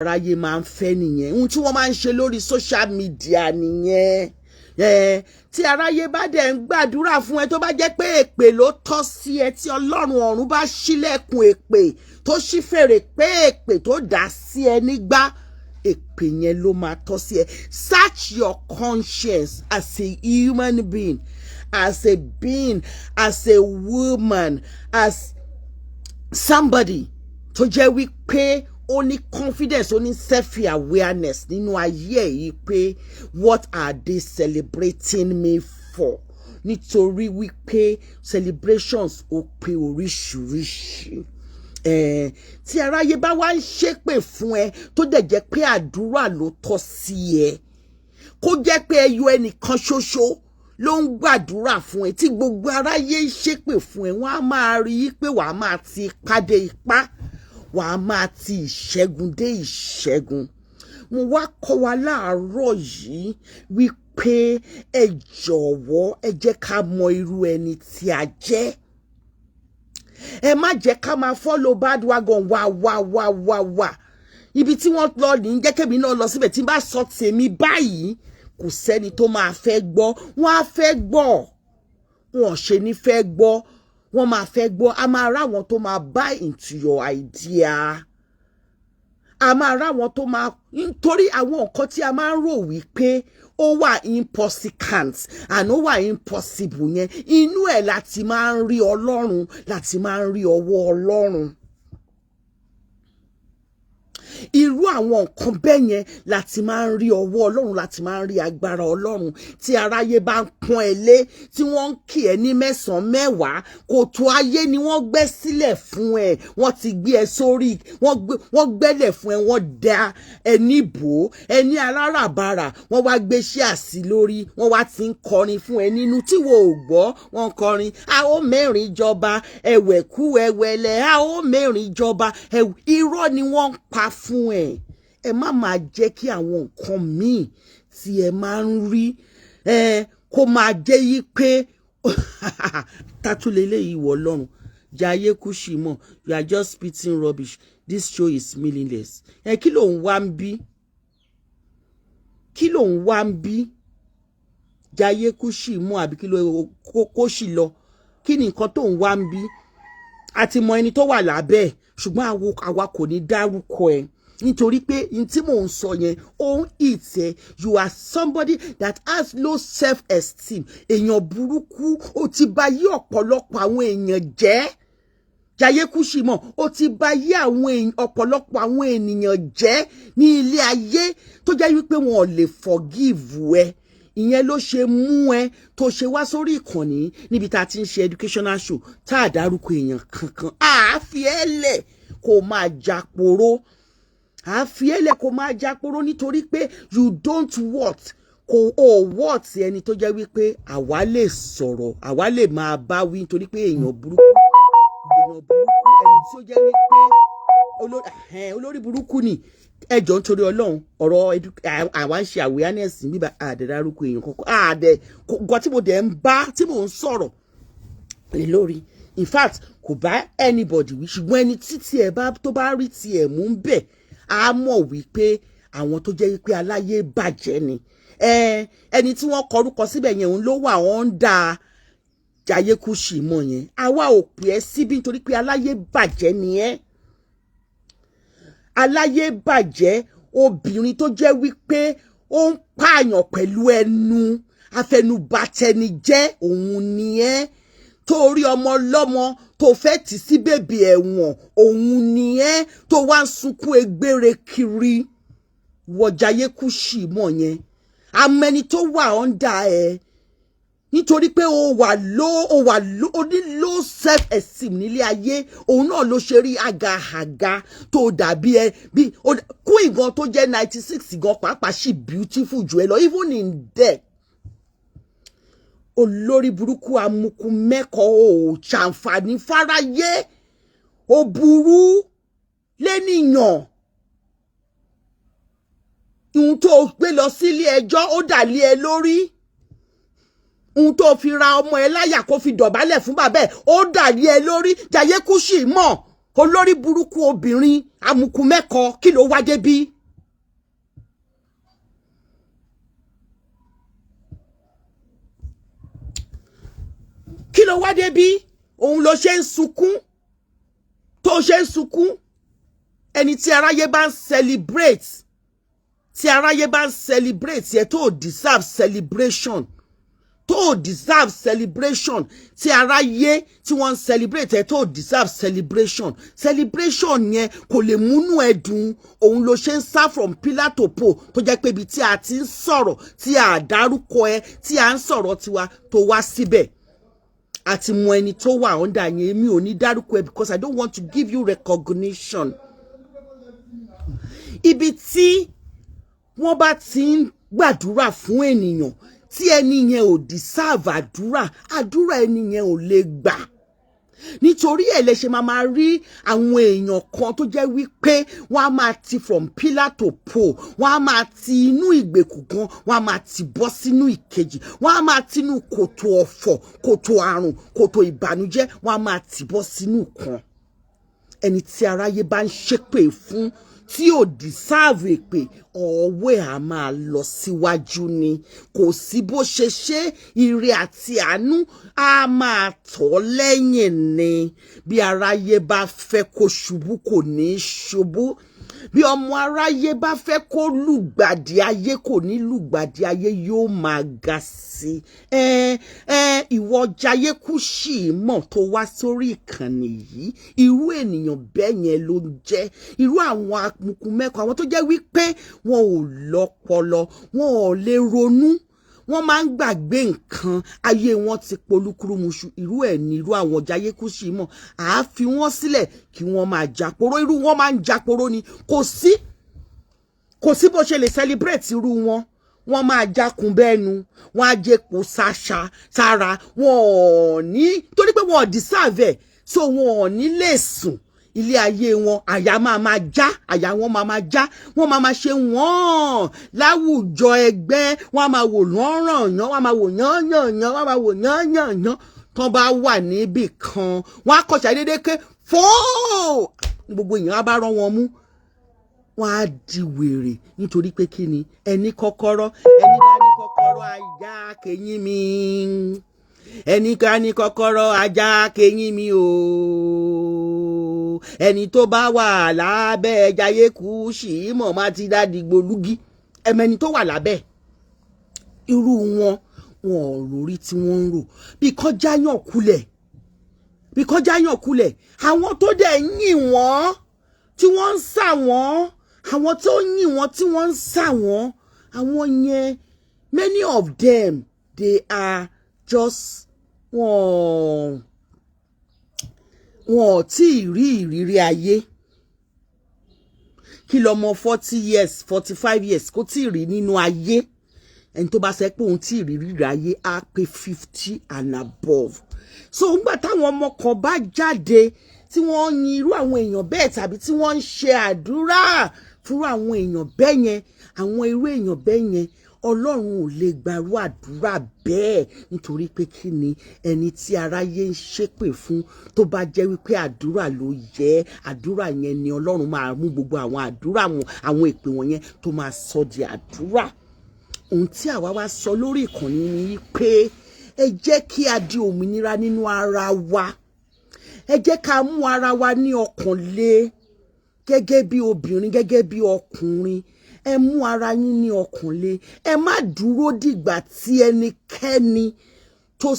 aráyé máa ń fẹ́ nìyẹn, ohun tí wọ́n máa ń ṣe lórí social media nìyẹn. Tí aráyé bá dẹ̀ ń gbàdúrà fún ẹ tó bá jẹ́ pé èpè ló tọ́ sí ẹ, tí Ọlọ́run ọ̀run bá ṣílẹ̀kùn èpè tó ṣí fèrè pé èpè tó dá sí ẹ nígbà, èpè yẹn ló máa tọ́ sí ẹ. Search your conscience as a human being, as a being, as a woman, as somebody tó jẹ́ wípé ó ní confidence, ó ní self-awareness nínú ayé yìí pé what are they celebrating me for? Nítorí wípé celebrations ó pé oríṣiríṣi. Tí aráyé bá wá ń ṣépè fún ẹ tó dẹ̀ jẹ́ pé àdúrà ló tọ́ sí ẹ, kó jẹ́ pé ẹyọ ẹnìkan ṣoṣo ló ń gbàdúrà fún ẹ, tí gbogbo aráyé ń ṣépè fún ẹ, wọ́n á máa rí i pé wàá máa ti ipá dé ipá, wàá máa ti ìṣẹ́gun dé ìṣẹ́gun. Mo wá kọ́ wa láàárọ̀ yìí wípé ẹ jọ̀wọ́ ẹ jẹ́ ká mọ irú ẹni tí a jẹ́. Ẹ má jẹ́ ká máa follow bad wagon wá. Ibi tí wọ́n lọ ní jẹ́ kébì náà lọ síbẹ̀, tí n bá sọ tèmi báyìí kò sẹ́ni tó máa fẹ́ gbọ́. Wọ́n á fẹ́ gbọ́, wọn ò ṣe ní fẹ́ gbọ́, wọ́n máa fẹ́ gbọ́. A máa rá wọn tó máa buy into your idea. A máa rá wọn tó máa, nítorí àwọn nǹkan tí a máa ń rò wípé ó wà impossible and ó wà impossible yẹn, inú ẹ̀ láti máa ń rí Ọlọ́run, láti máa ń rí ọwọ́ Ọlọ́run. Irú àwọn nǹkan bẹ́ẹ̀ yẹn láti máa ń rí ọwọ́ Ọlọ́run, láti máa ń rí agbára Ọlọ́run. Tí aráyé bá ń pọ́n ẹ lé, tí wọ́n ń kì ẹ́ ní mẹ́sàn-án mẹ́wàá, kòtò ayé ni wọ́n gbẹ́ sílẹ̀ fún ẹ. Wọ́n ti gbé ẹ sórí, wọ́n gbẹ́lẹ̀ fún ẹ, wọ́n da ẹni bò, ẹni aláràbarà, wọ́n wá gbé ṣíàsì lórí, wọ́n wá ti ń kọrin fún ẹ nínú tí wo ò gbọ́. Wọ́n ń kọrin, a ó mẹ́rin jọba, ẹ̀wẹ̀kú ẹ̀wẹ̀lẹ̀, a ó mẹ́rin jọba. Irọ́ ni wọ́n ń pa fún ẹ. Ẹ má máa jẹ́ kí àwọn nǹkan míì tí ẹ máa ń rí kó máa jẹ́ yí pé tátúlẹ̀ eléyìí wọ Ọlọ́run. Jayé Kúṣì mọ̀, you are just spitting rubbish, this show is meaningless. Kí ló ń wá ń bí? Kí ló ń wá ń bí? Jayé Kúṣì mọ̀ àbí kí ló kó ṣì lọ? Kí ni nǹkan tó ń wá ń bí? A ti mọ ẹni tó wà lábẹ́, ṣùgbọ́n àwa kò ní dárúkọ ẹ. Nítorí pé n tí mò ń sọ yẹn, ó ń ìtẹ́, you are somebody that has low self-esteem. Èèyàn burúkú, ó ti bà yí ọ̀pọ̀lọpọ̀ àwọn èèyàn jẹ́. Jayé Kúṣì mọ̀, ó ti bà yí ọ̀pọ̀lọpọ̀ àwọn ènìyàn jẹ́ ní ilé ayé tó jẹ́ wípé wọn ò lè forgive ẹ. Ìyẹn ló ṣe mú ẹ tó ṣe wá sórí ìkànnì níbi tá a ti ń ṣe educational show tá a dárúkọ èèyàn kankan. Àáfi ẹlẹ̀ kó máa jàporó. Àáfi ẹlẹ̀ kó máa jàporó nítorí pé you don't what ẹni tó jẹ́ wípé àwa lè sọ̀rọ̀, àwa lè máa bá wí nítorí pé èèyàn burúkú, ẹni tí ó jẹ́ wípé olórí burúkú ni. Ẹjọ́ nítorí Ọlọ́run, ọ̀rọ̀ àwa ń ṣe awareness bíbá àdẹ̀dárúkọ èèyàn kankan, nǹkan tí mo dẹ̀ ń bá, tí mò ń sọ̀rọ̀ lórí, in fact kò bá anybody wí, ṣùgbọ́n ẹni títí ẹ bá tó bá rí tiẹ̀ mú ń bẹ̀ á mọ̀ wípé àwọn tó jẹ́ wípé aláyé bàjẹ́ ni. Ẹni tí wọ́n kọrúkọ síbẹ̀ yẹn òun ló wà under Jayé Kúṣì mọ̀ yẹn. Àwa ò pè ẹ́ síbí nítorí pé aláyé bàjẹ́ ni ẹ́. Aláyé bàjẹ́, obìnrin tó jẹ́ wípé ó ń pààyàn pẹ̀lú ẹnu, afẹnubatẹni jẹ́, òun ni ẹ́. Torí ọmọ lọ́mọ tó fẹ́ tì sí bèbè ẹ̀wọ̀n, òun ni ẹ́. Tó wá ń sunkún egbére kiri, wọ Jayé Kúṣì mọ̀ yẹn. Amẹni tó wà under ẹ nítorí pé ó ní low self-esteem nílé ayé, òun náà ló ṣe rí àgàhàgà tó dàbí ẹ bí kún ìgan tó jẹ́ 96 gan pàápàá sì beautiful jù ẹ lọ, even in death. Olórí burúkú amukú mẹ́kọ̀ọ́ ò ṣàǹfààní fáráyé, ó burú lẹ́nìyàn. Ohun tó gbé lọ sílé ẹjọ́ ó dà lé ẹ lórí. Ohun tó fi ra ọmọ ẹ láyà kó fi dọ̀bálẹ̀ fún bàbá ẹ̀ ó dà lé ẹ lórí. Jayé Kúṣì mọ̀, olórí burúkú obìnrin amukú mẹ́kọ kí ló wá débí. Kí ló wá débí òun ló ṣe ń sunkún tó ṣe ń sunkún ẹni tí aráyé bá ń celebrate yẹ tó deserve celebration tí aráyé tí wọ́n celebrate ẹ tó deserve celebration yẹn kò lè múnú ẹ dùn òun ló ṣe ń sá from pillar to pole tó jẹ́ pé ibi tí a ti ń sọ̀rọ̀ tí a dárúkọ ẹ tí a ń sọ̀rọ̀ tiwa tó wá síbẹ̀ àti mọ ẹni tó wà under yẹn mi ò ní dárúkọ ẹ because I don't want to give you recognition. Ibi tí wọ́n bá ti ń gbàdúrà fún ènìyàn tí ẹni yẹn ò deserve àdúrà ẹni yẹn ò lè gbà. Nítorí ẹ̀ lẹ ṣe máa rí àwọn èèyàn kan tó jẹ́ wípé wọ́n á máa ti from pillar to pole, wọ́n á máa ti inú ìgbèkùn kan wọ́n á máa ti bọ́ sínú ìkejì, wọ́n á máa ti inú kòtò ọ̀fọ̀, kòtò àrùn, kòtò ìbànújẹ́ wọ́n á máa ti bọ́ sínú kan. Ẹni tí aráyé bá ń ṣépè fún tí ò deserve èpè ọwọ́ ẹ̀ á máa lọ síwájú ni kò sí bó ṣe ṣe ire àti àánú á máa tọ̀ lẹ́yìn ni bí aráyé bá fẹ́ kó ṣubú kò ní ṣubú bí ọmọ aráyé bá fẹ́ kó lùgbàdì ayé kò ní lùgbàdì ayé yóò máa ga sí ìwọ jayé kú sí mọ̀ tó wá sórí ìkànnì yìí irú ènìyàn bẹ́ẹ̀ yẹn ló ń jẹ́ irú àwọn amukú mẹ́kọ̀ọ́ àwọn tó jẹ́ wípé wọn ò lọ́pọlọ wọn ò lè ronú wọ́n máa ń gbàgbé nǹkan ayé wọn ti polúkúrúmuṣu irú ẹ̀ ní irú àwọn jayé kú sí mọ̀ àá fi wọ́n sílẹ̀ kí wọ́n máa jàporó irú wọn máa ń jàporó ni kò sí bó ṣe lè celebrate irú wọn wọ́n máa jákun bẹ́ẹ̀nu wọ́n á jẹ́po sára wọn ò ní torí pé wọn ò deserve ẹ̀ so wọn ò ní lè sùn ilé ayé wọn àyà máa já àyà wọn máa já wọn máa ṣe wọ́n láwùjọ ẹgbẹ́ wọn máa wò lọ́ràn yán wọn máa wò yán wọn máa wò yán tán bá wà níbì kan wọn á kọ̀ṣà dédé ké fóò gbogbo èèyàn á bá rán wọn mú wọn á di wèrè nítorí pé kí ni ẹni kọ́kọ́rọ́ ẹni bá ní kọ́kọ́rọ́ ajá kẹyìn mi ẹni ká ní kọ́kọ́rọ́ ajá kẹyìn mi o ẹni tó bá wà lábẹ́ jayé kú sí mọ̀ má ti dá dìgbòlugi ẹmẹni tó wà lábẹ́ irú wọn ò lórí tí wọ́n ń rò bí kọjá yàn kulẹ̀ àwọn tó dẹ̀ yìn wọ́n tí wọ́n ń sà wọ́n àwọn tó yìn wọ́n tí wọ́n ń sà wọ́n àwọn yẹn many of them they are just wọn ò tí ì rí ìrírí ayé kí lọmọ 40 years 45 years kó tí ì rí nínú ayé ẹni tó bá sẹ pé òun tí ì rí ìrírí ayé á pé 50 and above so ńgbà táwọn ọmọ kan bá jáde tí wọ́n yin irú àwọn èèyàn bẹ́ẹ̀ tàbí tí wọ́n ń ṣe àdúrà fún àwọn èèyàn bẹ́ẹ̀ yẹn àwọn irú èèyàn bẹ́ẹ̀ yẹn Ọlọ́run ò lè gbàrú àdúrà bẹ́ẹ̀ nítorí pé kí ni ẹni tí aráyé ń ṣépè fún tó bá jẹ́ wípé àdúrà ló yẹ àdúrà yẹn ni Ọlọ́run máa mú gbogbo àwọn àdúrà wọn àwọn èpè wọn yẹn tó máa sọ di àdúrà ohun tí àwa wá sọ lórí ìkànnì ni pé ẹ jẹ́ kí a di òmìnira nínú ara wa ẹ jẹ́ ká mú ara wa ní ọkàn le gẹ́gẹ́ bí obìnrin gẹ́gẹ́ bí ọkùnrin ẹ mú ara yín ní ọkàn le ẹ má dúró dìgbà tí ẹnikẹ́ni tó